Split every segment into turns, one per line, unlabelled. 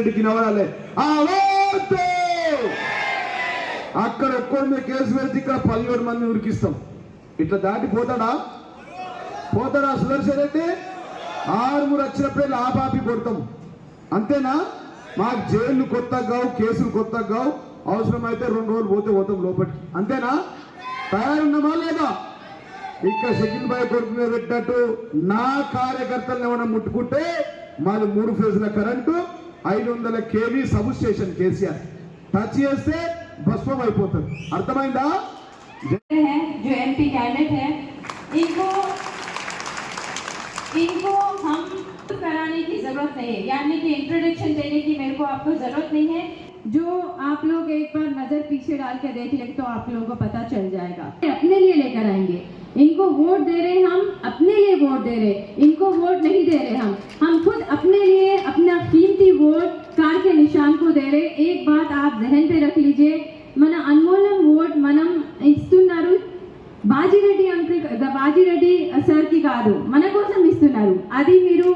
రెడ్డికి నవరాలే అక్కడ ఒక్కడి మీద కేసు పెడితే ఇక్కడ 17 మంది ఉరికిస్తాం. ఇట్లా దాటి పోతాడా సుదర్శన్ రెడ్డి? 6 వచ్చినప్పుడు ఆపాపి కొడతాం అంతేనా? మాకు జైలు కొత్తగా కావు, కేసులు కొత్తగా కావు. అవసరమైతే 2 రోజులు పోతాం లోపలికి, అంతేనా? తయారున్నామా లేదా? ఇక్కడ షకీల్ భాయ్ కొడుకు మీద పెట్టినట్టు నా కార్యకర్తలను ఏమైనా ముట్టుకుంటే మాది 3 ఫేజ్ల current, 500 kV sub station KCR touch చేస్తే భస్మం అయిపోతుంది. అర్థమైందా?
जो एमपी कैडेट है इनको हम कराने की जरूरत नहीं है, यानी कि इंट्रोडक्शन देने की मेरे को आपको जरूरत नहीं है। जो आप लोग एक बार नजर पीछे डाल के देख ले तो आप लोगों को पता चल जाएगा। अपने लिए लेकर आएंगे, इनको वोट दे रहे, हम अपने लिए वोट दे रहे, इनको वोट नहीं दे रहे। हम खुद अपने लिए अपना कीमती वोट कार के निशान को दे रहे। एक बात आप जहन पे रख लीजिए, మన అన్మోలం ఓట్ మనం ఇస్తున్నారు బాజిరెడ్డి అంకుల్, బాజిరెడ్డి సార్ కి కాదు, మన కోసం ఇస్తున్నారు. అది మీరు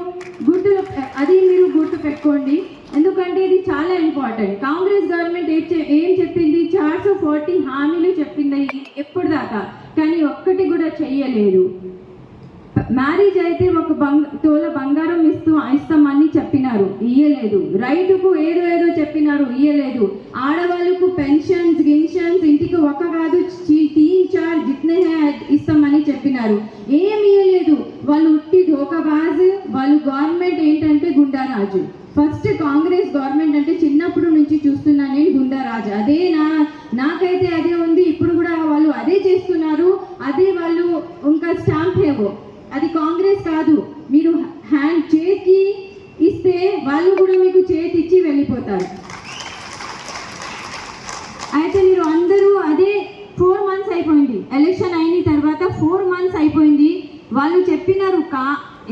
గుర్తు పెట్టుకోండి, ఎందుకంటే ఇది చాలా ఇంపార్టెంట్. కాంగ్రెస్ గవర్నమెంట్ ఏం చెప్పింది? 440 హామీలు చెప్పింది ఎప్పుడు దాకా, కానీ ఒక్కటి కూడా చెయ్యలేదు. మ్యారేజ్ అయితే ఒక తోల బంగారం ఇస్తామని చెప్పినారు, ఇయ్యలేదు. రైతుకు ఏదో చెప్పినారు, ఇయ్యలేదు. ఆడవాళ్ళకు పెన్షన్స్ ఇంటికి ఒక కాదు 3-4 జిత్నే ఇస్తామని చెప్పినారు, ఏం ఇయ్యలేదు. వాళ్ళు ఉట్టి ధోకాబాజ్. వాళ్ళు గవర్నమెంట్ ఏంటంటే గుండారాజు. ఫస్ట్ కాంగ్రెస్ గవర్నమెంట్ అంటే చిన్నప్పుడు నుంచి చూస్తున్నా నేను గుండారాజు. అదే నాకైతే అదే ఉంది. ఇప్పుడు కూడా వాళ్ళు అదే చేస్తున్నారు. అదే వాళ్ళు ఇంకా స్టాంప్ ఏవో, అది కాంగ్రెస్ కాదు. మీరు హ్యాండ్ చేతికి ఇస్తే వాళ్ళు కూడా మీకు చేతి ఇచ్చి వెళ్ళిపోతారు. అయితే మీరు అందరూ అదే 4 మంత్స్ అయిపోయింది, ఎలక్షన్ అయిన తర్వాత 4 మంత్స్ అయిపోయింది. వాళ్ళు చెప్పినారు,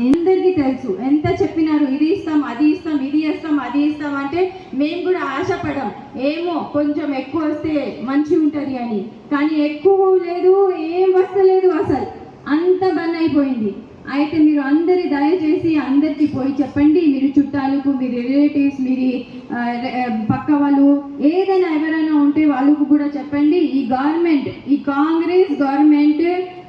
అందరికీ తెలుసు ఎంత చెప్పినారు, ఇది ఇస్తాం అది ఇస్తాం ఇది ఇస్తాం అది ఇస్తాం అంటే మేము కూడా ఆశపడం, ఏమో కొంచెం ఎక్కువ వస్తే మంచి ఉంటుంది అని. కానీ ఎక్కువ లేదు, ఏం వస్తలేదు, అసలు అంత బంద్ అయిపోయింది. అయితే మీరు అందరి దయచేసి అందరికి పోయి చెప్పండి, మీరు చుట్టాలకు, మీరు రిలేటివ్స్, మీరు పక్క వాళ్ళు ఏదైనా ఎవరైనా ఉంటే వాళ్ళకు కూడా చెప్పండి. ఈ గవర్నమెంట్, ఈ కాంగ్రెస్ గవర్నమెంట్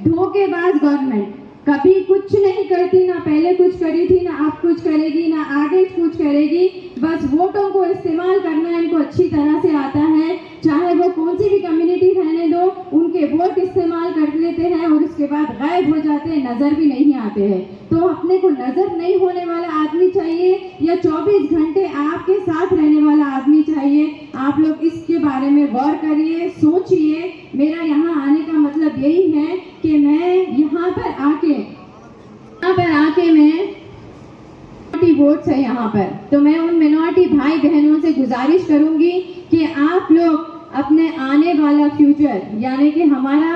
धोखेबाज गवर्नमेंट, कभी कुछ नहीं करती, ना पहले कुछ करी थी, ना आप कुछ करेगी, ना आगे कुछ करेगी। बस वोटों को इस्तेमाल करना इनको अच्छी तरह से आता है। चाहे वो कौन सी भी कम्युनिटी रहने दो, उनके वोट इस्तेमाल कर लेते हैं और उसके बाद गायब हो जाते हैं, नजर भी नहीं आते हैं। तो अपने को नजर नहीं होने वाला आदमी चाहिए या 24 घंटे आपके साथ रहने वाला आदमी चाहिए? आप लोग इसके बारे में गौर करिए, सोचिए। मेरा यहाँ आने का मतलब यही है कि मैं यहाँ पर आके मैं वोट्स है यहाँ पर, तो मैं उन मिनॉरिटी भाई बहनों से गुजारिश करूंगी कि आप लोग अपने आने वाला फ्यूचर, यानी कि हमारा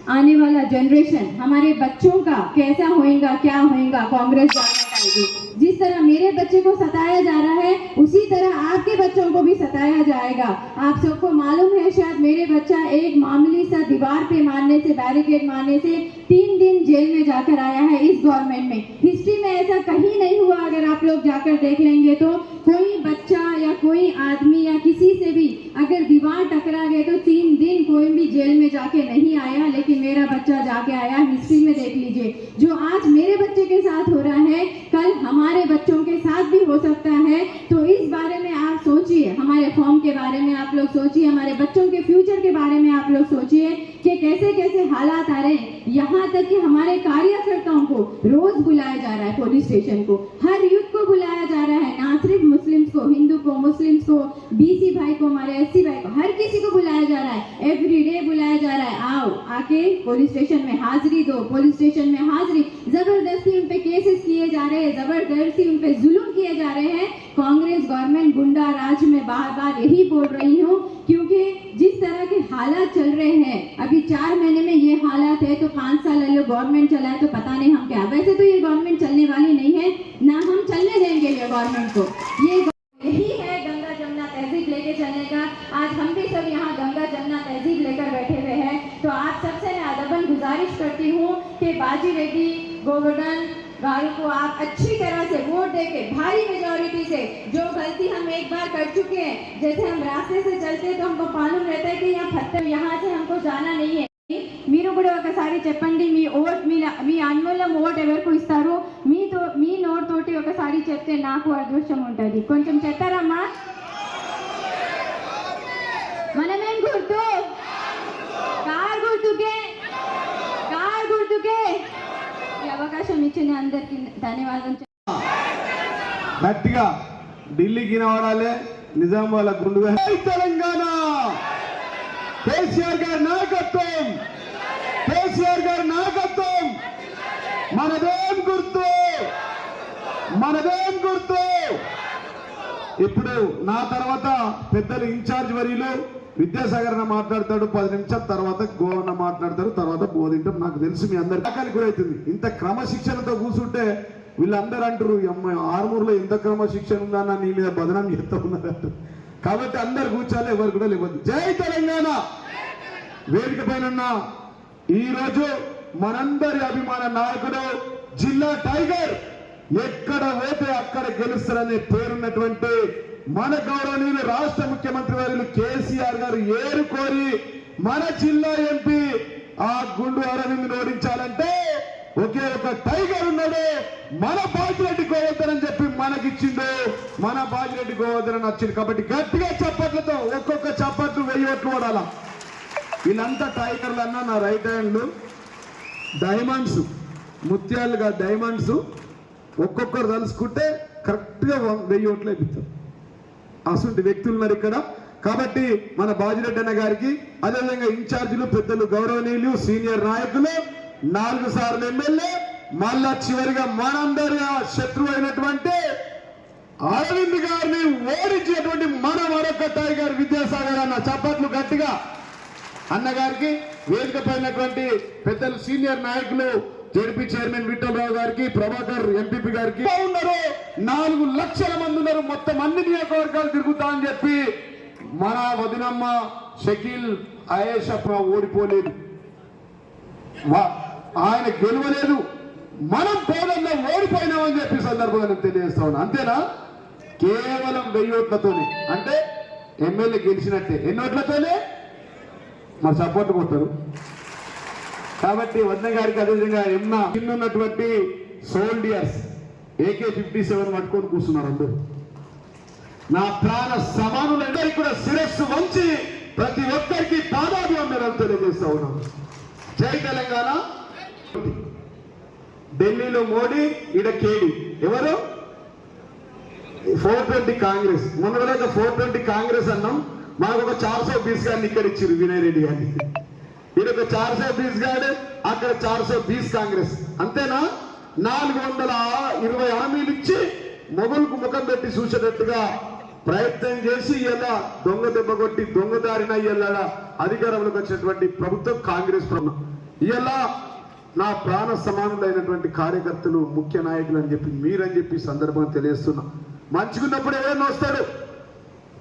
आने वाला जनरेशन, हमारे बच्चों का कैसा होएगा, क्या होएगा, कांग्रेस गवर्नमेंट आएगी। जिस तरह मेरे बच्चे को सताया जा रहा है, उसी तरह आपके बच्चों को भी सताया जाएगा। आप सबको मालूम है शायद, मेरे बच्चा एक मामूली सा दीवार पे मारने से, बैरिकेड मारने से 3 दिन जेल में जाकर आया है इस गवर्नमेंट में। हिस्ट्री में ऐसा कहीं नहीं हुआ। अगर आप लोग जाकर देख लेंगे तो कोई बच्चा या कोई आदमी या किसी से भी अगर दीवार टकरा गए तो 3 दिन कोई भी जेल में जाके नहीं आया, लेकिन मेरा बच्चा जाके आया। हिस्ट्री में देख लीजिए, जो आज मेरे बच्चे के साथ हो रहा है कल हमारे बच्चों के साथ भी हो सकता है। तो इस बारे में आप सोचिए, हमारे फॉर्म के बारे में आप लोग सोचिए, हमारे बच्चों के फ्यूचर के बारे में आप लोग सोचिए कि कैसे कैसे हालात आ रहे हैं। यहाँ तक कि हमारे कार्यकर्ताओं को रोज बुलाया जा रहा है पुलिस स्टेशन को, हर यूथ को बुलाया जा रहा है, ना सिर्फ मुस्लिम्स को, हिंदू को, मुस्लिम्स को, बीसी भाई को, हमारे एससी भाई को, हर किसी को बुलाया जा रहा है। एवरीडे बुलाया जा रहा है, आओ आके पुलिस स्टेशन में हाजिरी दो। पुलिस स्टेशन में हाजिरी, जबरदस्ती उन पे केसेस किए जा रहे हैं, जबरदस्ती उन पे जुल्म किए जा रहे हैं। कांग्रेस गवर्नमेंट गुंडा राज में बार बार यही बोल रही हूँ, क्योंकि जिस तरह के हालात चल रहे हैं, अभी 4 महीने में ये हालात है तो 5 साल गवर्नमेंट चलाए तो पता नहीं हम क्या। वैसे तो ये गवर्नमेंट चलने वाली नहीं है, ना हम चलने देंगे ये गवर्नमेंट को। यही है गंगा जमुना तहजीब लेके चलने का। आज हम भी सब यहाँ गंगा जमुना तहजीब लेकर बैठे हुए हैं। तो आप सबसे मैं अदबन गुजारिश करती हूँ कि बाजी रेड्डी, गोवर्धन, गारू को आप अच्छी तरह से वोट देके भारी मेजोरिटी से, जो गलती हम एक बार कर चुके हैं, जैसे हम रास्ते से चलते तो हमको मालूम रहता है कि यहाँ पत्थर, यहाँ से हमको जाना नहीं है. మీరు కూడా ఒకసారి చెప్పండి మీ ఓట్ మీ అన్మూల్యం ఓట్ ఎవరికి ఇస్తారు, మీ నోట్ తోటి ఒకసారి చెప్తే నాకు అదృష్టం ఉంటుంది. కొంచెం చెప్తారమ్మా? మనమేం గుర్తు? కార్ గుర్తుకే ఈ అవకాశం ఇచ్చిన అందరికి ధన్యవాదాలు.
గట్టిగా ఢిల్లీకి వినవాడాలి, నిజామాబాద్ గుండుగా. తెలంగాణ కేసీఆర్ గారి నాయకత్వం, కేసీఆర్ గారి నాయకత్వం. మనదేం గుర్తు? ఇప్పుడు నా తర్వాత పెద్దలు ఇన్ఛార్జ్ వర్యులు విద్యాసాగర్ అన్న మాట్లాడతాడు, 10 నిమిషాల తర్వాత గోవన్న మాట్లాడతారు, తర్వాత బోధింటాం. నాకు తెలుసు మీ అందరి ఆకలి కూడా అవుతుంది. ఇంత క్రమశిక్షణతో కూర్చుంటే వీళ్ళందరూ అంటారు, అమ్మాయి ఆర్మూర్లో ఎంత క్రమశిక్షణ ఉందన్న నీ మీద బదనాం చేస్తా ఉన్నారు. కాబట్టి అందరు కూర్చోాలి, ఎవరు కూడా లేవద్దు. జై తెలంగాణ. వేదిక పైన ఈ రోజు మనందరి అభిమాన నాయకుడు, జిల్లా టైగర్, ఎక్కడ పోతే అక్కడ గెలుస్తారనే పేరున్నటువంటి మన గౌరవనీయులు రాష్ట్ర ముఖ్యమంత్రి వర్యులు కేసీఆర్ గారు ఏరుకోరి మన జిల్లా ఎంపీ ఆ గుండు అరవింద్ ఓడించాలంటే ఒకే ఒక టైగర్ ఉన్నాడు, మన బాజిరెడ్డి గోవర్ధన్ అని చెప్పి మనకిచ్చిండు. మన బాజిరెడ్డి గోవర్ధన్ వచ్చింది. కాబట్టి గట్టిగా చప్పట్లతో ఒక్కొక్క చప్పట్లు 1000 ఓట్లు ఓడాలా. వీళ్ళంతా టైగర్లు అన్నా నా రైట్ హ్యాండ్లు డైమండ్స్, ముత్యాలుగా డైమండ్స్. ఒక్కొక్కరు తలుసుకుంటే కరెక్ట్గా 1000 ఓట్లు అయిపోతారు. అసలు వ్యక్తులు ఉన్నారు ఇక్కడ. కాబట్టి మన బాజిరెడ్డి అన్న గారికి, అదేవిధంగా ఇన్ఛార్జీలు, పెద్దలు, గౌరవనీయులు, సీనియర్ నాయకులు, 4 సార్లు ఎమ్మెల్యే, మళ్ళా చివరిగా మనందరి శత్రువు అయినటువంటి అరవింద్ గారిని ఓడించినటువంటి మన మరొక టైగర్ విద్యాసాగర్ అన్న. చప్పట్లు గట్టిగా అన్నగారికి. వేదిక పైనటువంటి పెద్దలు, సీనియర్ నాయకులు, జెడ్పీ చైర్మన్ విఠలరావు గారికి, ప్రభాకర్ ఎంపీపీ గారికి ఉన్నారు. 4 లక్షల మంది ఉన్నారు. మొత్తం అన్ని నియోజకవర్గాలు తిరుగుతా అని చెప్పి మన వదినమ్మ షకీల్ ఆయేషప్ప ఓడిపోలేదు, ఆయన గెలవలేదు, మనం పోలంలో ఓడిపోయినామని చెప్పి సందర్భంగా తెలియజేస్తా ఉన్నా. అంతేనా? కేవలం 1000 ఓట్లతోనే, అంటే ఎమ్మెల్యే గెలిచినట్టే. ఎన్ని ఓట్లతోనే? మరి సపోర్ట్ కొట్టారు. కాబట్టి వద్ద గారికి, అదేవిధంగా ఉన్నటువంటి సోల్డియర్స్ AK-57 పట్టుకొని కూర్చున్నారు అందరూ. నా ప్రాణ సమానులందరికీ కూడా శిరస్సు వంచి ప్రతి ఒక్కరికి పాదాభివందనాలు తెలియజేస్తా ఉన్నాను. జై తెలంగాణ. ఢిల్లీలో మోడీ, ఈడ కేడి. ఎవరు? 420 కాంగ్రెస్. మొన్న 420 కాంగ్రెస్ అన్నాం. మాకు ఒక 420 గారిని ఇక్కడ ఇచ్చారు, వినయ్ రెడ్డి గారిని. ఈయనొక 420 గాడు, అక్కడ 420 కాంగ్రెస్. అంతేనా? 420 హామీలు ఇచ్చి మొగులకు ముఖం పెట్టి చూసేటట్టుగా ప్రయత్నం చేసి ఇలా దొంగ దెబ్బ కొట్టి దొంగదారిన ఇలా అధికారంలోకి వచ్చినటువంటి ప్రభుత్వం కాంగ్రెస్ ప్రభుత్వం. ఇలా నా ప్రాణ సమానులైనటువంటి కార్యకర్తలు, ముఖ్య నాయకులు అని చెప్పి మీరని చెప్పి సందర్భంగా తెలియజేస్తున్నా. మంచిగున్నప్పుడు ఎవరైనా వస్తాడు,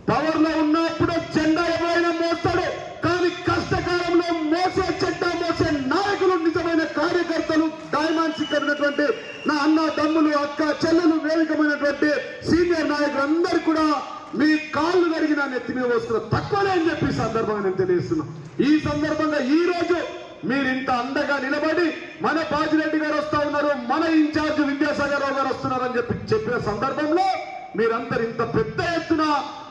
పవర్ లో ఉన్నప్పుడు జెండా ఎవరైనా మోస్తాడు, కానీ కష్టకాలంలో మోసే చెడ్డ మోసే నాయకులు, నిజమైన కార్యకర్తలు, డైమండ్స్ ఇక్కడ ఉన్నటువంటి నా అన్న తమ్ములు, అక్క చెల్లెలు, వేదికమైనటువంటి సీనియర్ నాయకులు అందరూ కూడా మీ కాళ్ళు కరిగి నా నెత్తి మీద వస్తున్నారు. తక్కువనే అని చెప్పి సందర్భంగా నేను తెలియజేస్తున్నా. ఈ సందర్భంగా ఈ రోజు మీరు ఇంత అండగా నిలబడి మన బాజిరెడ్డి గారు వస్తా ఉన్నారు, మన ఇన్ఛార్జ్ విద్యాసాగర్ రావు గారు వస్తున్నారు అని చెప్పిన సందర్భంలో మీరందరూ ఇంత పెద్ద ఎత్తున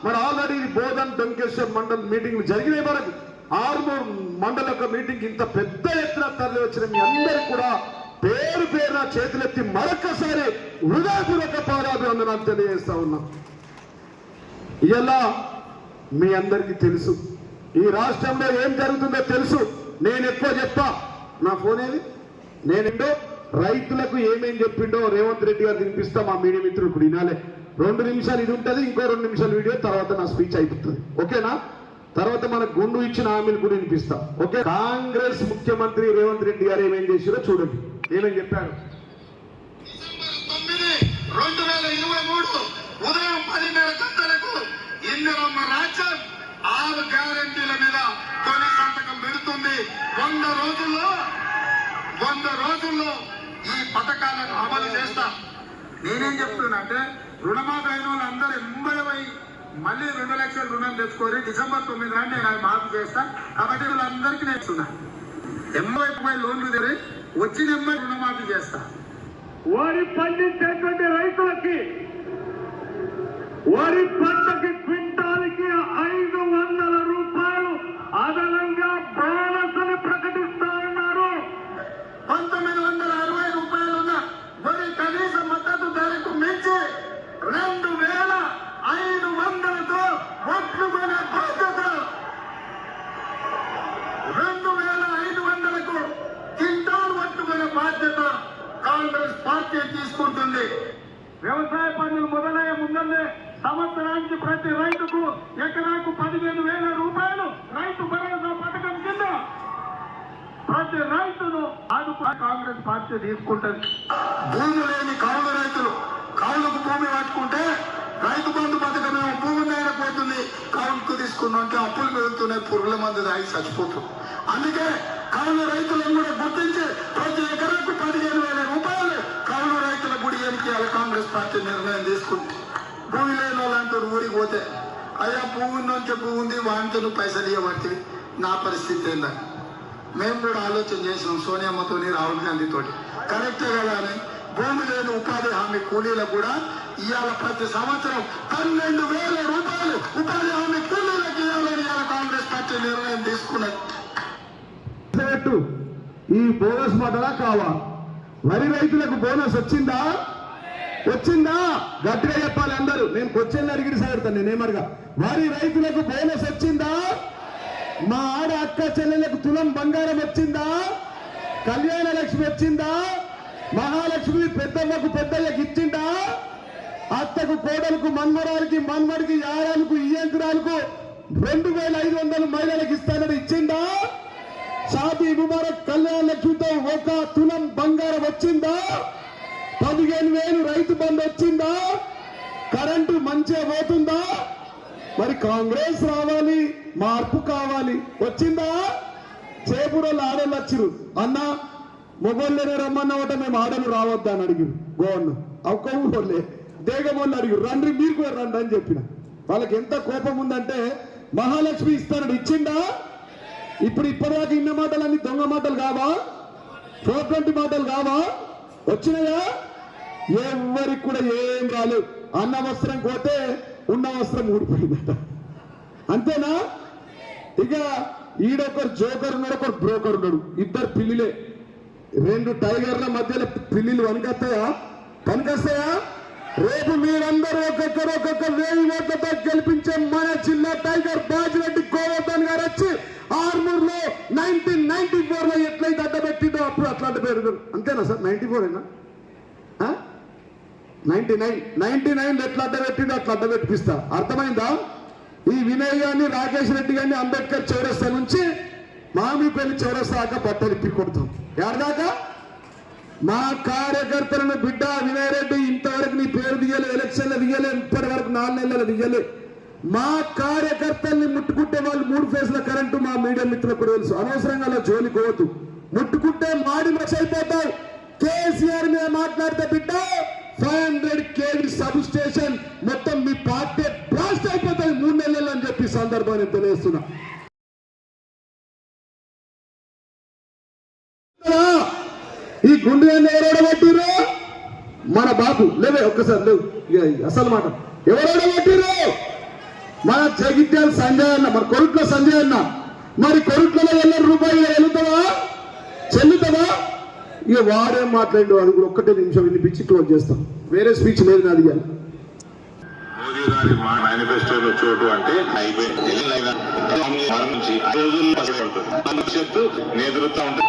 మన ఆల్రెడీ బోధన్ డంకేశ్వర్ మండల్ మీటింగ్లు జరిగినాయి. మనకు ఆర్మూర్ మండల యొక్క మీటింగ్ ఇంత పెద్ద ఎత్తున తరలి వచ్చిన మీ అందరూ కూడా పేరు పేరున చేతులెత్తి మరొకసారి హృదయపూర్వక పాదాభివందనాలు తెలియజేస్తా ఉన్నా. ఇలా మీ అందరికీ తెలుసు, ఈ రాష్ట్రంలో ఏం జరుగుతుందో తెలుసు. నేను ఎక్కువ చెప్పా, నా ఫోన్ ఏది, నేనేంటో రైతులకు ఏమేం చెప్పిండో రేవంత్ రెడ్డి గారు వినిపిస్తా. మా మీడియా మిత్రులు ఇప్పుడు వినాలే. 2 నిమిషాలు ఇది ఉంటుంది, ఇంకో 2 నిమిషాల వీడియో, తర్వాత నా స్పీచ్ అయిపోతుంది. ఓకేనా? తర్వాత మన గుండు ఇచ్చిన హామీలు కూడా వినిపిస్తా. ఓకే? కాంగ్రెస్ ముఖ్యమంత్రి రేవంత్ రెడ్డి గారు ఏమేం చేసిరో చూడండి, ఏమేం చెప్పాడు.
December 9, 2023 ఉదయం 10:30 గంటలకు ఇందిరమ్మ రాజ్యం 6 గ్యారెంటీల మీద తొలి సంతకం పెడుతుంది. 100 రోజుల్లో ఈ పథకాలను అమలు చేస్తుంది. నేనేం చెప్తున్నా అంటే రుణమాఫీ అయిన వాళ్ళు అందరూ ఎంబడి పోయి మళ్ళీ 2 లక్షల రుణం తెచ్చుకొని డిసెంబర్ 9 నాడు నేను అది మాఫీ చేస్తా. కాబట్టి వాళ్ళందరికీ నేను ఇస్తున్నా. 80 లోన్లు తెరి వచ్చిన రుణమాఫీ చేస్తా.
వరి పండించేటువంటి రైతులకి వరి పంటకి క్వింటాల్కి 500 రూపాయలు అదనంగా బోనస్ అని ప్రకటిస్తారన్నారు.
1960 రూపాయలు ఉన్న వరి కనీస మద్దతు ధరకు మించి 2500తో ఒట్లు కొనే బాధ్యత 2500కు క్వింటాల్ ఒట్లు కొనే బాధ్యత కాంగ్రెస్ పార్టీ తీసుకుంటుంది.
వ్యవసాయ పనులు మొదలయ్యే ముందల్లే సంవత్సరానికి ప్రతి రైతుకు ఎకరాకు 15,000 రూపాయలు రైతు భరోసా పథకం కింద ప్రతి రైతును ఆదుకు కాంగ్రెస్ పార్టీ తీసుకుంటుంది.
భూమి లేని కౌలు రైతులు కౌలుకు భూమి పట్టుకుంటే రైతు బంధు పథకం ఏమో భూమి మీద పోతుంది, కౌలుకు తీసుకున్నంటే అప్పులు పెరుగుతున్నాయి, పురుగుల మందు తాగి చచ్చిపోతుంది. అందుకే కౌలు రైతులను కూడా గుర్తించి ప్రతి ఎకరాకు 15,000 రూపాయలు కౌలు రైతుల గుడియానికి కాంగ్రెస్ పార్టీ నిర్ణయం తీసుకుంది. భూమి లేని వాళ్ళంటూ ఊరికి పోతే అయ్యా భూమి నుంచి భూమి ఉంది వాంతో నువ్వు పైసలు ఇవ్వబట్టి నా పరిస్థితి ఏందని మేము కూడా ఆలోచన చేసినాం సోనియమ్మతోని రాహుల్ గాంధీతోటి. కరెక్టే కదా అని భూమి లేని ఉపాధి హామీ కూలీలకు కూడా ఇవాళ ప్రతి సంవత్సరం 12,000 రూపాయలు ఉపాధి హామీ కూలీలకు ఇవ్వాలని ఇవాళ కాంగ్రెస్ పార్టీ నిర్ణయం తీసుకున్నది.
ఈ బోనస్ మాటలా కావా? వరి రైతులకు బోనస్ వచ్చిందా? వచ్చిందా? గట్టిగా చెప్పాలి అందరూ. నేను క్వశ్చన్ అడిగిన సాగుతాను. నేనేమడగా వరి రైతులకు బోనస్ వచ్చిందా? మా ఆడ అక్క చెల్లెలకు తులం బంగారం వచ్చిందా? కళ్యాణ లక్ష్మి వచ్చిందా? మహాలక్ష్మి పెద్దమ్మకు పెద్దయ్యకి ఇచ్చిందా? అత్తకు కోడలకు మన్మరాలకి మన్మడికి యారాలకు ఇయ్యంకురాలకు 2,500 మహిళలకు ఇస్తానని ఇచ్చిందా? షాదీ ముబారక్ కళ్యాణ లక్ష్మితో 1 తులం బంగారం వచ్చిందా? 15,000 రైతు బంధు వచ్చిందా? కరెంటు మంచిగా పోతుందా? మరి కాంగ్రెస్ రావాలి, మార్పు కావాలి. వచ్చిందా? చేపురోళ్ళు ఆడోళ్ళు వచ్చిరు. అన్న మొగోళ్ళనే రమ్మన్న ఒకట మేము ఆడలు రావద్దా అని అడిగిరు. గోవన్న ఒక్క ఊళ్ళే దేగమోళ్ళు అడిగిరు, రండి మీరు కూడా రండి అని చెప్పిన. వాళ్ళకి ఎంత కోపం ఉందంటే మహాలక్ష్మి ఇస్తానని ఇచ్చిందా? ఇప్పటిదాకా ఇన్న మాటలు అన్ని దొంగ మాటలు కావా? 420 మాటలు కావా? వచ్చినాయా? ఎవరికి కూడా ఏం రాలేదు. అన్న వస్త్రం పోతే ఉన్న వస్త్రం ఊడిపోయిందట. అంతేనా? ఇక ఈడొకరు జోకర్ ఉన్నాడు, ఒకరు బ్రోకర్ ఉన్నాడు. ఇద్దరు పిల్లిలే. 2 టైగర్ల మధ్యలో పిల్లిలు వనకొస్తాయా? పనికొస్తాయా? రేపు మీరందరూ ఒక్కొక్కరు 1000 ఓట్లతో గెలిపించే మన జిల్లా టైగర్ బాజిరెడ్డి గోవర్ధన్ గారు వచ్చి ఆర్మూర్లో 1994లో ఎట్లయితే అడ్డబెట్టిందో అప్పుడు అట్లాంటి పేరు. అంతేనా సార్? 94 అయినా 99 ఎట్లా అడ్డబెట్టిందో అట్లా అడ్డబెట్టిస్తా. అర్థమైందా? ఈ వినయ్ గారిని, రాకేష్ రెడ్డి గారిని అంబేద్కర్ చౌరస్తా నుంచి మామిపల్లి చౌరస్తా దాకా బట్టలు ఇప్పి కొడతాం. ఎవరిదాకా? మా కార్యకర్తలను బిడ్డ వినయ్ రెడ్డి ఇంతవరకు నీ పేరు దిగలే, ఎలక్షన్లు దిగలే, ఇప్పటి వరకు 4 నెలలు దిగలే. మా కార్యకర్తల్ని ముట్టుకుంటే వాళ్ళు 3 ఫేజ్ల కరెంటు మా మీడియా మిత్రులకు కూడా తెలుసు. అనవసరంగా అలా జోలికి పోవద్దు. ముట్టుకుంటే మాడి మచ్చ అయిపోతావు. కేసీఆర్ మీద మాట్లాడితే బిడ్డ 500 kV సబ్ స్టేషన్ మొత్తం మీ పార్టీ బ్లాస్ట్ అయిపోతుంది 3 నెలలు అని చెప్పి సందర్భాన్ని తెలియజేస్తున్నా. ఈ గుండె ఎవరోడబట్టిరు? మన బాబు లేవే ఒక్కసారి లేవు. అసలు మాట ఎవరోడబట్టిరు? మన జగిత్యాల సంజయ్ అన్న, మన కొరుట్ల సంజయ్ అన్న. మరి కొరుట్లలో 1,000 రూపాయలు వెళ్తావా? చెల్లుతావా? ఇక వాడేం మాట్లాడు అది కూడా 1 నిమిషం వినిపించి క్లోజ్ చేస్తాం. వేరే స్పీచ్ లేదు నాది.
మోదీ గారి మేనిఫెస్టోలో చోటు అంటే భవిష్యత్తు నేతృత్వం ఉంటుంది.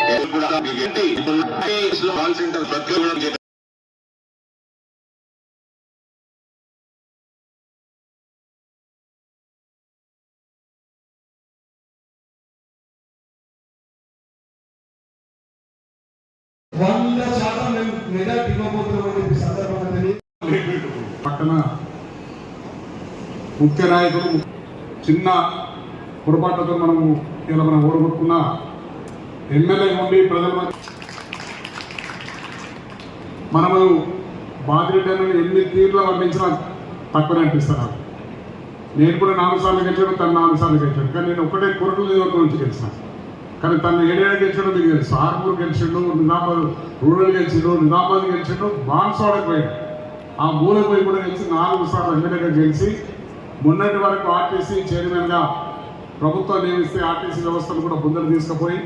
పక్కన ముఖ్య నాయకులు చిన్న పొరపాటుతో మనం ఓడగొట్టుకున్న ఎమ్మెల్యే నుండి ప్రజల మనము బాధిరెడ్డి అని ఎన్ని తీర్లు వర్ణించినా తక్కువనే అనిపిస్తాను. నేను కూడా 4 సార్లు గెలిచాను, తను 4 సార్లు గెలిచాను. కానీ నేను ఒకటే కోరట్ల నియోజకవర్గం నుంచి గెలిచాను. కానీ తను 7 గెలిచాడో మీకు తెలుసు. ఆర్మూర్ గెలిచిండు, నిజామాబాద్ రూరల్ గెలిచిండు, నిజామాబాద్ గెలిచిండు, బాన్స్వాడకు పోయాడు. ఆ మూలకు పోయి కూడా గెలిచి 4 సార్లు ఎమ్మెల్యేగా గెలిచి మొన్నటి వరకు ఆర్టీసీ చైర్మన్గా ప్రభుత్వం నియమిస్తే ఆర్టీసీ వ్యవస్థను కూడా ముందరు తీసుకుపోయి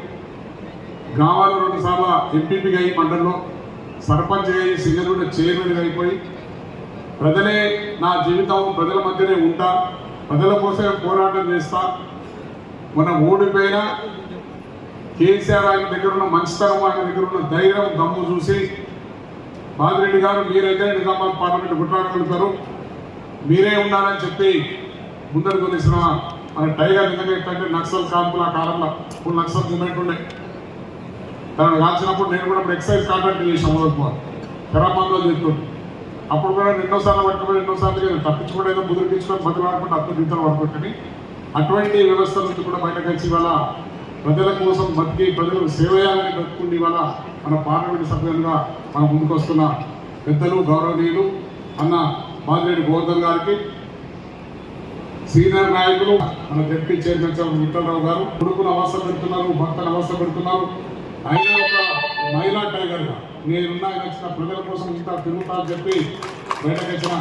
గ్రామాల్లో 2 సార్లు ఎంపీపీగా అయ్యి మండలంలో సర్పంచ్ అయ్యి సింగరూడ చైర్మన్గా అయిపోయి ప్రజలే నా జీవితం, ప్రజల మధ్యనే ఉంటా, ప్రజల కోసమే పోరాటం చేస్తా. మనం ఓడిపోయినా కేసీఆర్ ఆయన దగ్గర ఉన్న మంచితనం, ఆయన దగ్గర ఉన్న ధైర్యం, దమ్ము చూసి బాధిరెడ్డి గారు మీరైతే నిజామాబాద్ పార్లమెంట్ గుట్టాడుతారు, మీరే ఉన్నారని చెప్పి ముందరు తెలిసిన మన టైగర్ నిజంగా ఏంటంటే నక్సల్ కాంపుల కాలంలో ఫుల్ నక్సల్ మూమెంట్ ఉండే. తనను కాల్చినప్పుడు నేను కూడా ఎక్సైజ్ కాంట్రాక్ట్ చేసాం మొదటి తెరాపాన్లో చెప్తుంది. అప్పుడు కూడా 2 సార్లు పట్టుకుని 2 సార్లు తప్పించుకుంటే ఏదో బుదిరిపించుకొని బదులాడుకుంటే అప్పుడు దిద్దలు పడుకుంటుంది. అటువంటి వ్యవస్థ నుంచి కూడా బయటకు వచ్చి ఇవాళ ప్రజల కోసం బతికి ప్రజలకు సేవ చేయాలని బతుకుండి ఇవాళ మన పార్లమెంట్ సభ్యులుగా మన ముందుకు వస్తున్న పెద్దలు గౌరవనీయులు అన్న బాధిరెడ్డి గోవర్ధన్ గారికి, సీనియర్ నాయకులు మన డిప్యూటీ చైర్మన్ విఠలరావు గారు కొడుకును అవస్థ పెడుతున్నారు, భర్తను అవస్థ పెడుతున్నారు. ఆయన ఒక మహిళా టైగర్గా నేనున్నా వచ్చిన ప్రజల కోసం ఇంత తిరుగుతా అని చెప్పి బయటకు వచ్చిన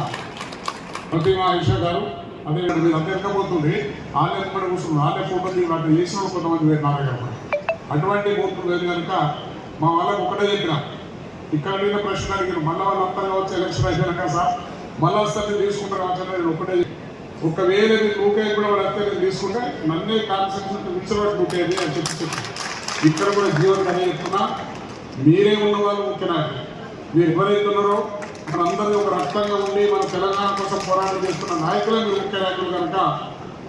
ప్రతిమా ఆయిషా గారు. అదే మీరు అందరికపోతుంది ఆన్లైన్ కూడా కూర్చున్నారు. ఆన్లైన్ ఫోటోలు వాటిని చేసిన కొంతమంది వేరు నాలుగు అటువంటి మూర్తులు లేదు కనుక మా వాళ్ళకి ఒకటే చెప్పిన ఇక్కడ మీద ప్రశ్న అడిగిన మళ్ళీ వాళ్ళు అంతా వచ్చి ఎలక్షన్ అయిపోయినాక సార్ మళ్ళీ వస్తే తీసుకుంటారు కావచ్చు. నేను ఒకటే ఒకవేళ మీరు నూకేది కూడా వాడు వస్తే నేను తీసుకుంటే నన్నే కాన్సెప్ట్ విడిచబడి నూకేది అని చెప్పి ఇక్కడ కూడా జీవన్ అని చెప్తున్నా. మీరే ఉన్న వాళ్ళు ముఖ్య నాయకులు, మీరు ఎవరైతే ఉన్నారో మనందరినీ ఒక రక్తంగా ఉండి మన తెలంగాణ కోసం పోరాటం చేస్తున్న నాయకులే మీరు ముఖ్య నాయకులు కనుక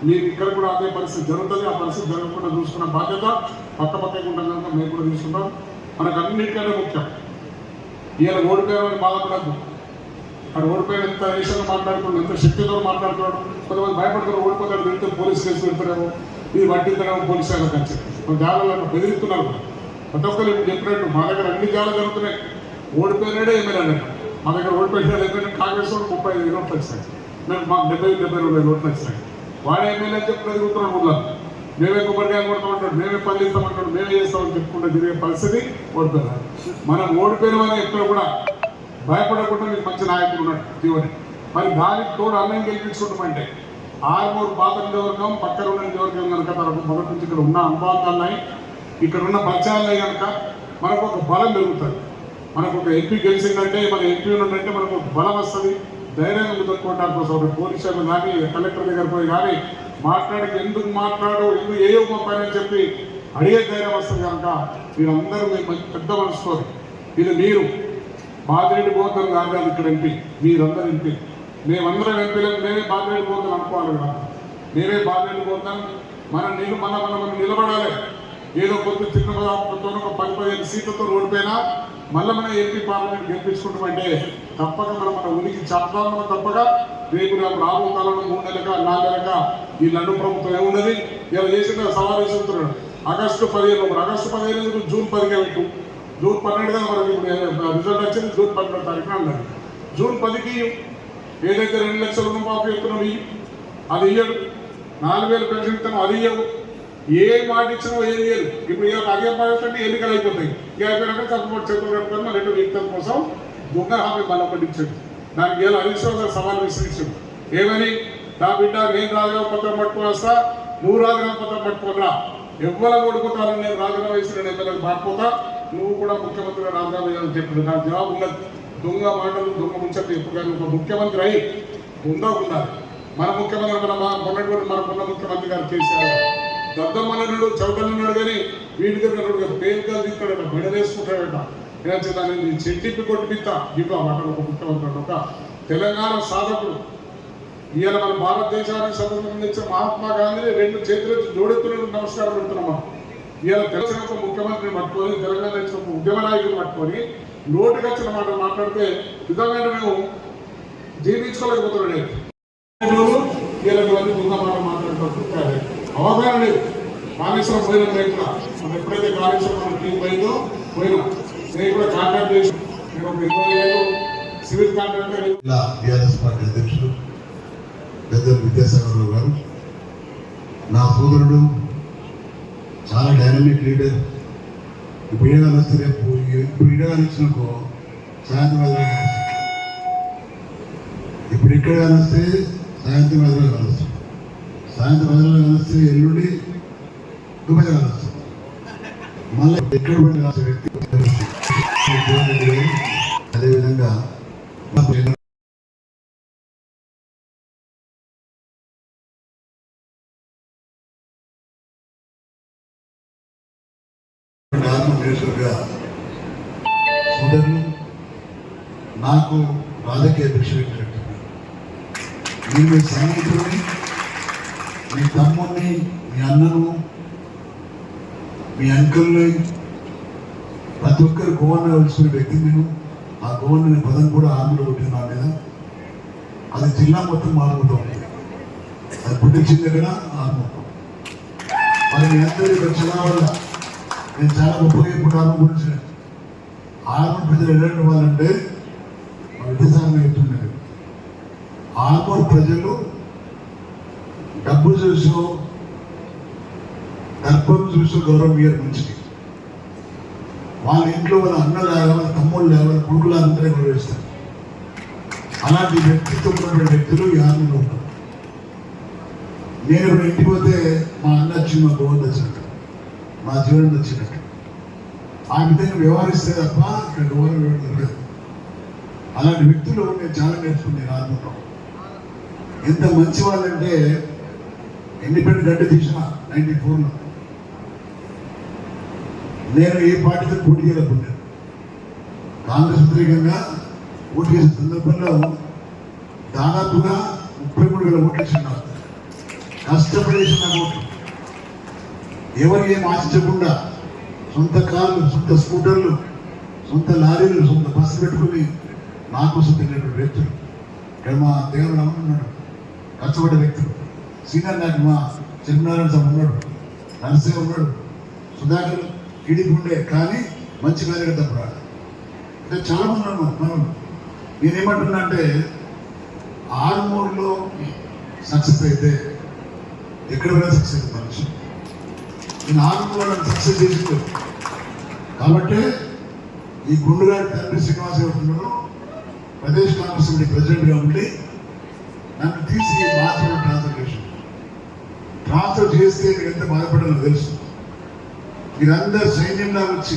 మీరు ఇక్కడ కూడా అదే పరిస్థితి జరుగుతుంది. ఆ పరిస్థితి జరగకుండా చూసుకున్న బాధ్యత పక్కపక్కకి ఉంటాం కనుక మేము కూడా తీసుకుంటాం. మనకు అన్నింటికంటే ముఖ్యం ఈయన ఓడిపోయామని బాధపడద్దు. అక్కడ ఓడిపోయిన ఎంత దేశంగా మాట్లాడుతున్నాడు, ఎంత శక్తితో మాట్లాడుతున్నాడు. కొంతమంది భయపడుతున్నారు ఓడిపోతాడు, వెళ్తే పోలీసు కేసు పెడతారేమో, ఇది పట్టించడేమో పోలీసు శాఖ కలిసి కొన్ని జాగాలు బెదిరిస్తున్నారు. ప్రతి ఒక్కరు ఇప్పుడు చెప్పినట్టు మా దగ్గర అన్ని జాగాలు జరుగుతున్నాయి. ఓడిపోయినాడే ఎమ్మెల్యే అన్నట్టు మా దగ్గర ఓడిపోయిన ఎమ్మెల్యే కాంగ్రెస్ వాళ్ళు 35 ఓట్లు వచ్చినాయి, మేము మాకు 70-72 ఓట్లు వచ్చినాయి. వాడే ఎమ్మెల్యే చెప్పి తిరుగుతున్నాడు ఊళ్ళో. మేమే కొబ్బరికాయ కొడతామంటాడు, మేమే పని చేస్తామంటాడు, మేమే చేస్తామని చెప్పుకుంటే తిరిగే పరిస్థితి ఓడిపోయినారు. మనం ఓడిపోయిన ఎక్కడ కూడా భయపడకుండా మీకు మంచి నాయకులు ఉన్నాడు జీవని. మరి దానికి తోడు అన్నం గెలిపించుకుంటామంటే ఆర్మూర్ పాత నియోజకవర్గం పక్కన ఉన్న నియోజకవర్గం కనుక తనకు మొదటి నుంచి ఇక్కడ ఉన్న అనుభవాలు ఉన్నాయి, ఇక్కడ ఉన్న పరిచయాలు కనుక మనకు ఒక బలం పెరుగుతుంది. మనకు ఒక ఎంపీ గెలిచిందంటే మన ఎంపీ ఉన్నంటే మనకు ఒక బలం వస్తుంది, ధైర్యంగా ముందుకోవడానికి కోసం పోలీసులు కానీ కలెక్టర్ దగ్గర పోయి కానీ మాట్లాడక ఎందుకు మాట్లాడు ఎందుకు ఏ పని అని చెప్పి అడిగే ధైర్యం వస్తుంది కనుక మీరందరూ మీకు పెద్ద మనసుకోరు. ఇది మీరు బాధిరెడ్డి గోవర్ధన్ గారు కాదు ఇక్కడ ఎంపీ, మీరందరూ ఎంపీ, మేమందరం ఎంపీలకు మేమే బాధిరెడ్డి గోవర్ధన్ అనుకోవాలి కదా. మేమే బాధిరెడ్డి గోవర్ధన్ మనం నిలబడాలి. ఏదో కొత్త చిన్న ఒక 10-15 సీట్లతో ఓడిపోయినా మళ్ళీ మనం ఎంపీ పార్లమెంట్ గెలిపించుకుంటామంటే తప్పక మన ఉనికి చెప్పడం తప్పక రేపు రాబో కాలంలో 3 నెలలుగా 4 నెలలుగా ఈ లండు ప్రభుత్వం ఏమున్నది ఇలా చేసిన సవాల్ వేసుకుంటున్నాడు. ఆగస్టు 15 ఆగస్టు 15 జూన్ 10గా పెట్టు, జూన్ 12గా మనకి ఇప్పుడు రిజల్ట్ వచ్చింది, జూన్ 12వ తారీఖున అన్నది. జూన్ 10కి ఏదైతే 2 లక్షల రుణమాఫీ చెప్తున్నావు అది ఇయ్యడు, 4000 పెన్షన్ ఇస్తాను అది ఇయ్యవు, ఏ మాట ఇచ్చినా ఏం చేయదు. ఇప్పుడు అదే అంటే ఎన్నికలు అయిపోతాయి, ఇక అయిపోయినాక తప్పకుండా చేతులు కట్టుకొని మన 2 వ్యక్తుల కోసం దొంగ హామీ మళ్ళీ ఒకటి ఇచ్చాడు. దానికి ఏదో హరీశ్వర సవాల్ విసిరించాడు. ఏమని నా బిడ్డ నేను రాజీనామా పత్రం పట్టుకొని వస్తా, నువ్వు రాజీనామా పత్రం పట్టుకోరా, ఎవ్వరు ఓడిపోతారని నేను రాజీనామా వేసి నేను ఎమ్మెల్యేలు మారిపోతా, నువ్వు కూడా ముఖ్యమంత్రిగా రాజీనామా చేయాలని చెప్పింది. నాకు జవాబు ఉన్నది. దొంగ మాటలు దొంగ ముంచట్లు ఎప్పుడు కానీ ఒక ముఖ్యమంత్రి అయి ఉండాలి. మన ముఖ్యమంత్రి మనకున్న ముఖ్యమంత్రి గారు కేసీఆర్ దద్దమ్మన్నాడు చౌకన్నాడు కానీ వీటి దగ్గర పేరుగా తీస్తాడట, మెడలేసుకుంటాడట. దాన్ని చెట్టిప్పి కొట్టిపిస్తా ఇవ్వ మాట ఒక ముఖ్యమంత్రి ఒక తెలంగాణ సాధకుడు. ఇవాళ మన భారతదేశానికి స్వతంత్రం ఇచ్చిన మహాత్మా గాంధీని 2 చేతులు జోడెత్తులను నమస్కారం పెడుతున్నాం. మనం ఇవాళ తెలిసిన ఒక ముఖ్యమంత్రిని పట్టుకొని తెలంగాణ ఇచ్చిన ఒక ఉద్యమ నాయకుని పట్టుకొని నోటికి వచ్చిన మాట మాట్లాడితే నిజంగా మేము జీవించుకోలేకపోతున్నాడు. ఇవన్నీ ముందు మాట మాట్లాడుతుంటారు, అవగాహన లేదు. కాళేశ్వరం పోయిన రైతుల మనం ఎప్పుడైతే కాళేశ్వరం టీం పోయినా నేను కూడా కాంటాక్ట్ చేసి నేను ఒక 25 సివిల్ కాంట్రాక్టర్
ఇలా టీఆర్ఎస్ పార్టీ అధ్యక్షుడు పెద్దలు విద్యాసాగర్ గారు, నా సోదరుడు, చాలా డైనమిక్ లీడర్. ఇప్పుడు ఏడాది వస్తే రేపు ఇప్పుడు ఏడాది వచ్చినకో సాయంత్రం 5 గంటలకు ఇప్పుడు ఇక్కడ కలిస్తే సాయంత్రం 5 గంటలకు కలుస్తాం, సాయంత్రం 5 గంటలకు కలిస్తే ఎల్లుండి దుబాయ్ కలుస్తాం, మళ్ళీ ఎక్కడ పడిన కలిసే వ్యక్తి. అదేవిధంగా సోదరులు, నాకు రాజకీయ భిక్ష నేను మీ సన్నిహితుడిని, మీ తమ్ముడిని, మీ అన్నను, మీ అంకుల్ని, ప్రతి ఒక్కరు గోవన్న వచ్చిన వ్యక్తి. నేను ఆ గోవన్న పదం కూడా ఆర్మీలో కొట్టిన నా మీద. అది జిల్లా మొత్తం మారుతూ ఉంటుంది. అది పుట్టించింది దగ్గర ఆర్మీ. మరి మీ అందరికీ వచ్చిన వల్ల నేను చాలా గొప్పగా ఇప్పుడు ఆర్మీ గురించి ఆర్మీ ప్రజలు ఎలాంటి వాళ్ళంటే విద్యాసాగర్ చెప్తున్నాడు. ఆర్మూర్ ప్రజలు డబ్బు చూసో గర్భం చూసో గౌరవం ఇయ్యారు మంచిది. వాళ్ళ ఇంట్లో వాళ్ళ అన్నలాగా, వాళ్ళ తమ్ముళ్ళగా, వాళ్ళ కొడుకులా అందరూ గౌరవిస్తారు. అలాంటి వ్యక్తిత్వం ఉన్నటువంటి వ్యక్తులు ఈ ఆర్మీలో ఉంటారు. నేను ఇప్పుడు ఇంటికి పోతే మా అన్న వచ్చి మా గోవన్ వచ్చినట్టు, మా జీవనం వచ్చినట్టు ఆ విధంగా వ్యవహరిస్తే తప్ప ఇక్కడ గౌరవం లేదు. అలాంటి వ్యక్తులు నేను చాలా నేర్చుకున్నాను ఆర్మీలో. ఎంత మంచి వాళ్ళంటే ఇండిపెండెంట్ గడ్డ తీసిన 94లో నేను ఏ పార్టీతో పోటీ చేయలేకుండా కాంగ్రెస్ వ్యతిరేకంగా ఓటు చేసిన సందర్భంలో దాదాపుగా 33,000 ఓట్లు ఇచ్చినారు. కష్టపడేసిన ఓట్లు, ఎవరు ఏం ఆశించకుండా సొంత కార్లు, సొంత స్కూటర్లు, సొంత లారీలు, సొంత బస్సు పెట్టుకుని నా కోసం తిరిగినటువంటి వ్యక్తులు. ఇక్కడ మా దేవుడు ఉన్నాడు, కష్టపడ్డ వ్యక్తులు. సీనియర్ నాకు మా చిన్నారాయణ సార్ ఉన్నాడు, నరసింహ ఉన్నాడు, సుధాకర్ టీడీపీ ఉండే కానీ మంచి కార్యకర్త కూడా. అంటే చాలా మంది ఉన్నాను. మనం నేనేమంటున్నా అంటే ఆర్మూర్లో సక్సెస్ అయితే ఎక్కడ కూడా సక్సెస్ అవుతుంది మనిషి. నేను ఆర్మూర్లో సక్సెస్ చేసింది కాబట్టి ఈ గుండుగారి తండ్రి శ్రీనివాస ఉంటున్నాను ప్రదేశ్ కాంగ్రెస్ కమిటీ ప్రెసిడెంట్గా ఉండి నన్ను తీసి మార్చిలో ట్రాన్స్ఫర్ చేస్తే ఎంత బాధపడాలో తెలుసు. మీరందరూ సైన్యంలో వచ్చి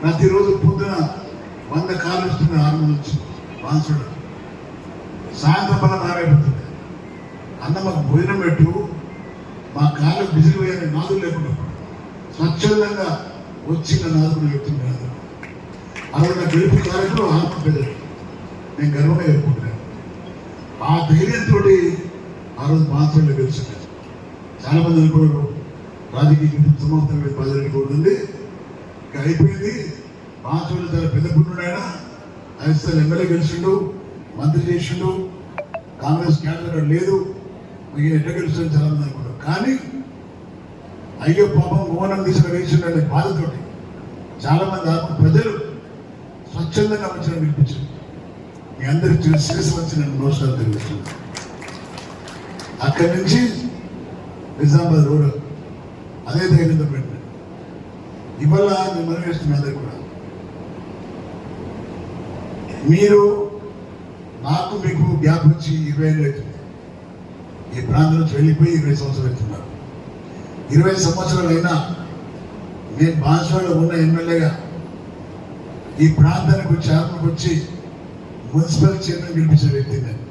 ప్రతిరోజు పొద్దున 100 కార్లు ఇస్తున్న ఆర్మీ నుంచి ట్రాన్స్ఫర్. సాయంత్రం వల్ల నాగైపోతుంది. అన్న మాకు భోజనం పెట్టు, మా కార్లకు బిజీ పోయాలని నాదులు లేకుండా స్వచ్ఛందంగా వచ్చి నన్ను ఆదుకుని చెప్తున్నాను. అలా నా గెలుపు కార్యక్రమం ఆత్మ పెద్దలు నేను గర్వంగా చెప్పుకుంటున్నాను. ఆ ధైర్యంతో ఆ రోజు మాత్రమే గెలిచింది. చాలా మంది అనుకున్నారు రాజకీయ జీవితం సమాప్తం 10 ఏళ్ళు ఉంటుంది, ఇంకా అయిపోయింది. మాత్రమే చాలా పెద్ద పుణ్యుడు ఆయన. 5 సార్లు ఎమ్మెల్యే గెలిచిండు, మంత్రి చేసిండు, కాంగ్రెస్ క్యాడర్ లేదు, మీకు ఎట్లా గెలుస్తుంది చాలా మంది అనుకున్నారు. కానీ అయ్యో పాపం మోహనం తీసుకుని వేసిండే బాధతోటి చాలా మంది ప్రజలు స్వచ్ఛందంగా వచ్చిన వినిపించారు. మీ అందరికి శిరస్సు వచ్చి నేను నమస్కారం తెలియజేస్తున్నాను. అక్కడి నుంచి నిజామాబాద్ రోడ్ అదే ధైర్యంతో పెట్టిన ఇవాళ నేను మనవేస్తున్నా అందరు కూడా. మీరు నాకు మీకు గ్యాప్ వచ్చి 20 ఏళ్ళు అవుతుంది. ఈ ప్రాంతం నుంచి వెళ్ళిపోయి 20 సంవత్సరాలు అవుతున్నారు. 20 సంవత్సరాలు అయినా నేను బాన్స్వాడలో ఉన్న ఎమ్మెల్యేగా ఈ ప్రాంతానికి వచ్చి ఆర్మూర్కి వచ్చి మున్సిపల్ చైర్మన్ గెలిపించిన వ్యక్తి నేను.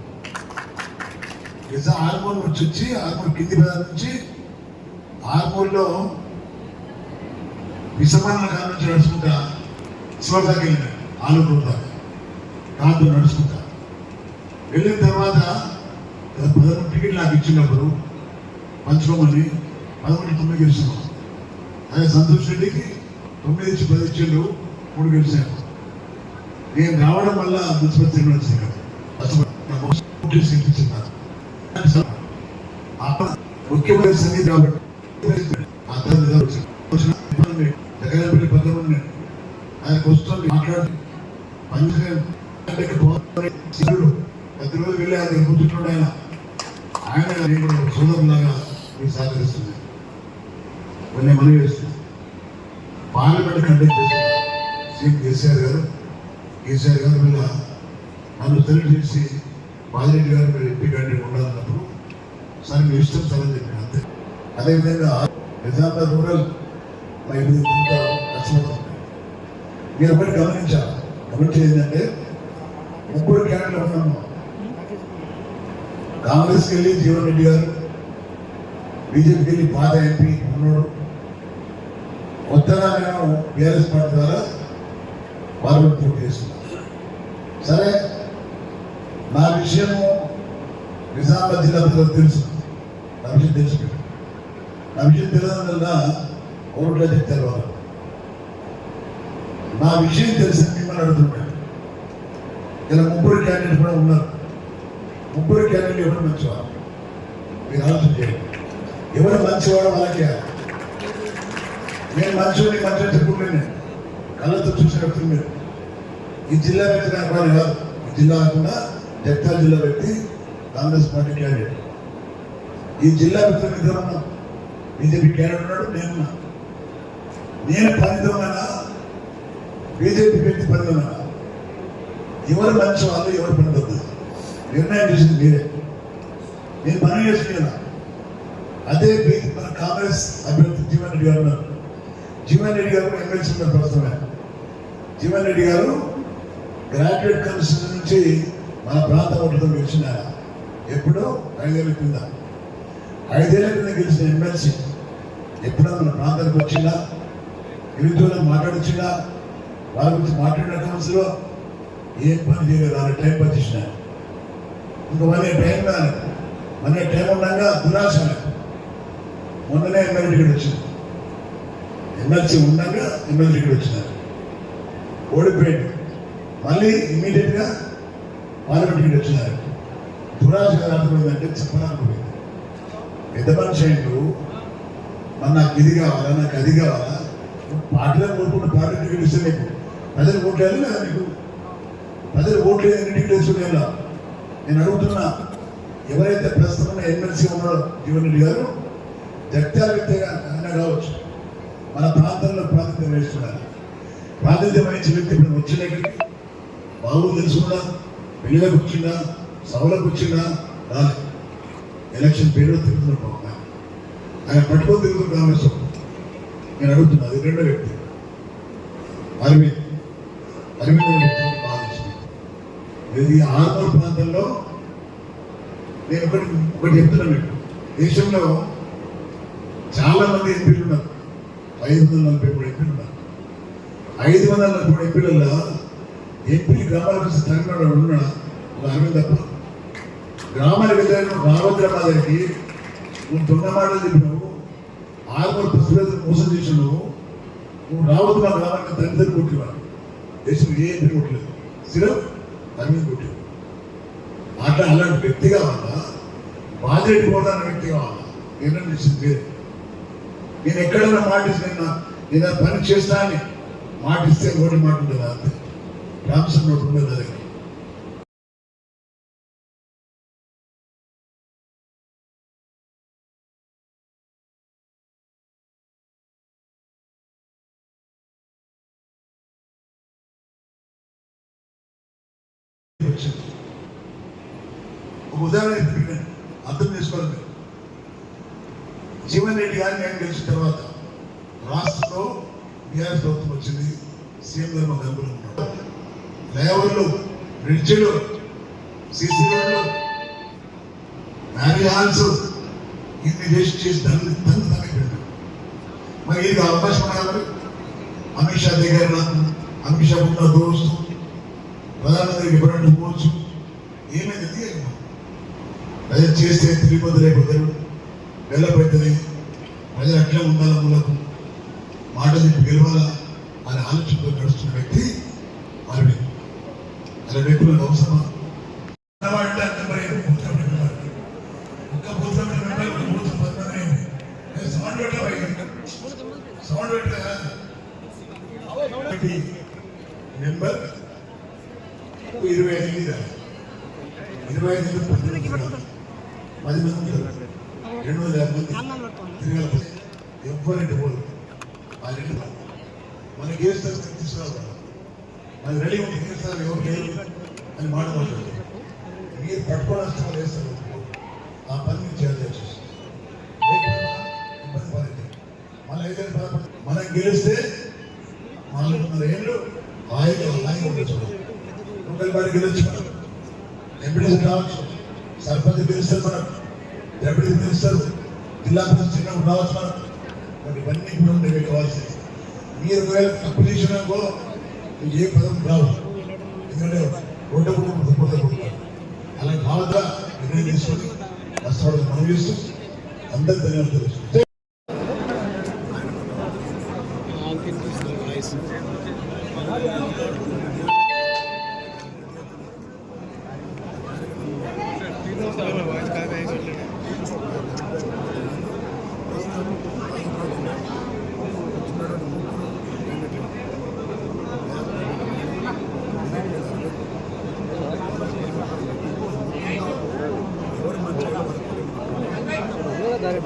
ఆర్మూర్ నుంచి వచ్చి ఆర్మూర్ కింది పదాల నుంచి ఆర్మూర్లో విసమాన కాలం నుంచి నడుచుకుంటా శివదాకి వెళ్ళిన ఆలూరు దాకా కాదు నడుచుకుంటా వెళ్ళిన తర్వాత 11 టికెట్లు నాకు ఇచ్చినప్పుడు పంచుకోమని 11-9 గెలిచినాం. అదే సంతోష్ రెడ్డికి 9 ఇచ్చి 10 ఇచ్చిండు, 3 గెలిచాను. నేను రావడం వల్ల మున్సిపల్ చైర్మన్ వచ్చింది. ముఖ్యమంత్రి సన్నిధి కాబట్టి జగన్పల్లి 11 ఆయనకు వస్తుంది మాట్లాడి పనిచేయ ప్రతిరోజు వెళ్ళి అది కూర్చుంటుండే ఆయన నేను సోదరులాగా మీకు సహకరిస్తుంది. కొన్ని మనవి వేస్తుంది. పార్లమెంట్ కండక్ట్ చేస్తారు సీఎం కేసీఆర్ గారు వీళ్ళ నన్ను సెలెక్ట్ చేసి బాజిరెడ్డి గారు మీరు ఎంపీ క్యాండిడేట్ ఉండాలన్నప్పుడు సరే మీ ఇష్టం సరే చెప్పాను అంతే. అదేవిధంగా నిజామాబాద్ రూరల్ కష్టపడుతుంది. మీరు ఒకటి గమనించేది ఏంటంటే 3 క్యాండిడేట్లు ఉన్నాము. కాంగ్రెస్కి వెళ్ళి జీవన్ రెడ్డి గారు, బీజేపీకి వెళ్ళి పాత ఎంపీ ఉన్నాడు. కొత్తగా నేను బీఆర్ఎస్ పార్టీ ద్వారా పార్లమెంట్ పోటీ చేస్తున్నాను. సరే నా విషయము నిజామాబాద్ జిల్లా ప్రజలకు తెలుసు, నా విషయం తెలుసుకుంటాను. నా విషయం తెలియడం వల్ల ఓట్లా చెప్తారు వాళ్ళు. నా విషయం తెలిసి మిమ్మల్ని అడుగుతున్నాను. ఇలా 3 క్యాండిడేట్ కూడా ఉన్నారు. 3 క్యాండిడేట్ ఎవరు మంచివారు మీరు ఆలోచన చేయండి. ఎవరు మంచివాడు వాళ్ళకి నేను మంచివాడిని చెప్పుకుంటున్నాను. కళ్ళతో చూసిన వ్యక్తులు మీరు ఈ జిల్లా వ్యక్తి కావాలి కాదు. ఈ జిల్లా కాకుండా జగిత్యాల జిల్లా వ్యక్తి కాంగ్రెస్ పార్టీ క్యాండిడేట్. ఈ జిల్లా వ్యక్తులు ఇద్దరు ఉన్నాం. బీజేపీ క్యాండిడేట్ ఉన్నాడు, నేనున్నా. నేను పరిమితమైన బీజేపీ వ్యక్తి పరిమితమైన ఎవరు మంచి వాళ్ళు ఎవరు పనిదొద్దు నిర్ణయం చేసింది మీరే. నేను పని చేసుకున్నా. అదే మన కాంగ్రెస్ అభ్యర్థి జీవన్ రెడ్డి గారు ఉన్నారు. జీవన్ రెడ్డి గారు ఎమ్మెల్సీ ఉన్నారు ప్రస్తుతమే. జీవన్ రెడ్డి గారు గ్రాడ్యుయేట్ కమిషన్ నుంచి మన ప్రాంత ఓట్లతో గెలిచిన ఎప్పుడో 5 ఏళ్ళ కింద 5 ఏళ్ళ కింద గెలిచిన ఎమ్మెల్సీ ఎప్పుడో మన ప్రాంతానికి వచ్చిందా, నిరుద్యోగులకు మాట్లాడొచ్చిందా, వాళ్ళ గురించి మాట్లాడిన కౌన్సిల్లో ఏం పని చేయలేదు. వాళ్ళ టైం పనిచేసిన ఇంకా మన టైం ఉండగా దురాశ. మొన్ననే ఎమ్మెల్యే టికెట్ వచ్చింది. ఎమ్మెల్సీ ఉండగా ఎమ్మెల్యే టికెట్ వచ్చినారు, ఓడిపోయాడు. మళ్ళీ ఇమీడియట్గా పార్లమెంట్ టికెట్ వచ్చినారు. దురాశ అర్థమైందంటే చెప్పడానికి పెద్ద మనిషి అయిండు. మరి నాకు ఇది కావాలా, నాకు అది కావాలా, పార్టీలో కోరుకుంటే పార్టీ టికెట్ ఇస్తే నీకు ప్రజలు ఓట్లేదు లేదా? నీకు ప్రజలు ఓట్లు ఎన్ని టికెట్ వేసుకునేలా నేను అడుగుతున్నా. ఎవరైతే ప్రస్తుతం ఎమ్మెల్సీ ఉన్నాడో జీవన్ రెడ్డి గారు జగిత్యాల వ్యక్తిగా అయినా కావచ్చు, మన ప్రాంతంలో ప్రాతినిధ్యం వహిస్తున్నారు. ప్రాతినిధ్యం వహించే వ్యక్తి ఇప్పుడు వచ్చిన ఇక్కడికి బాబు తెలుసుకున్నా, పెళ్లిలకు వచ్చిందా, సభలకు వచ్చిందా రాలేదు. ఎలక్షన్ పేరు తిరుగుతున్నారు. ఆయన పట్టుకొని తిరుగుతున్న కాంగ్రెస్. నేను అడుగుతున్నా, అది రెండో వ్యక్తి అరవింద్ ఇది ఆర్మూర్ ప్రాంతంలో. నేను ఒకటి చెప్తున్నాను మీకు. దేశంలో చాలా మంది ఎంపీలు ఉన్నారు. 543 ఎంపీలు ఉన్నారు. 543 ఎంపీలలో ఎంపీలు గ్రామాల కోసం తమిళనాడు ఉన్నాడు ఒక అరవింద్ తప్ప. గ్రామాలకు వెళ్ళాను. రావద్రాబాద్కి నువ్వు దొంగ మాటలు చెప్పినావు, ఆర్మూర్ ప్రజలు మోసం చేసినావు. నువ్వు రావద్దు మా గ్రామానికి తల్లిదండ్రులు కొట్టేవాడు. దేశం ఏ ఎంపీ కొట్టలేదు, సిరఫ్ అరవింద్ కొట్టాడు. అట్లా అలాంటి వ్యక్తి కావాలా, బాధ్యత పోతాన్న వ్యక్తి కావాలా? నిర్ణయం చేసింది పేరు. నేను ఎక్కడైనా మాటిస్తే నేను పని చేస్తా అని మాటిస్తే ఒకటి మాట ఉంటుంది. అంతే రామసం నోటు ఉండదు. అది ఒక ఉదాహరణ అర్థం చేసుకోవాలి. జీవన్ రెడ్డి గారిని నేను గెలిచిన తర్వాత రాష్ట్రంలో బీఆర్ఎస్ ప్రభుత్వం వచ్చింది. సీఎం గారు మాకు అనుకూలంగా ఉన్నారు. ఫ్లైఓవర్లు, బ్రిడ్జిలు, సిసి రోడ్లు, మ్యారేజ్ హాల్స్ ఇన్ని చేసి దాన్ని పెట్టారు. మరి ఇది అవకాశం కావాలి. అమిత్ షా దగ్గర అమిత్ షా ఉన్న దోస్తు ప్రధానమంత్రికి ఎప్పుడంటే పోవచ్చు. ఏమైంది ప్రజలు చేస్తే తిరిగిపోతే రేపు వెళ్ళబడుతుంది. ప్రజలు అట్లా ఉండాలా, మూలకు మాట చెప్పి గెలవాలా అనే ఆలోచనతో నడుస్తున్న వ్యక్తి అరవింద్. అలా వ్యక్తులకు అవసరమా? మెంబర్ 25 రాదు. 25 19 రాదు. 10 మంది ఉంటారు. 250 మంది తిరగాలి. ఎవరంటే పోదు. ఆ రెండు మనకి వేస్తారు తీసుకురావాలి. మనకి రెడీ ఉంటే వేస్తారు ఎవరు లేరు అని మాట్లాడుతుంది. మీరు పట్టుకోవడానికి వేస్తారు. ఆ పని మీరు చేయాలి. ఇబ్బంది పడేది మళ్ళీ 5 ఏళ్ళు 11 మనం గెలిస్తే 4.5 ఏళ్ళు హాయిగా ఉండొచ్చు. లోకల్ బాడీ గెలవచ్చు, ఎంపీడీసీ కావచ్చు, సర్పంచ్ గెలుస్తారు, మనం డెప్యూటీ గెలుస్తారు, జిల్లా పరిషత్ చిన్నప్పుడు రావచ్చు. మనం మరి ఇవన్నీ కూడా ఉండేవి కావాల్సింది. మీరు ఒకవేళ తప్పు చేసినాకో మీకు ఏ పదం రావు. ఎందుకంటే రోడ్డు కూడా అలా కావద్దా నిర్ణయం తీసుకొని కష్టపడదు మనం చేస్తూ అందరు ధన్యవాదాలు తెలుస్తుంది.
Dari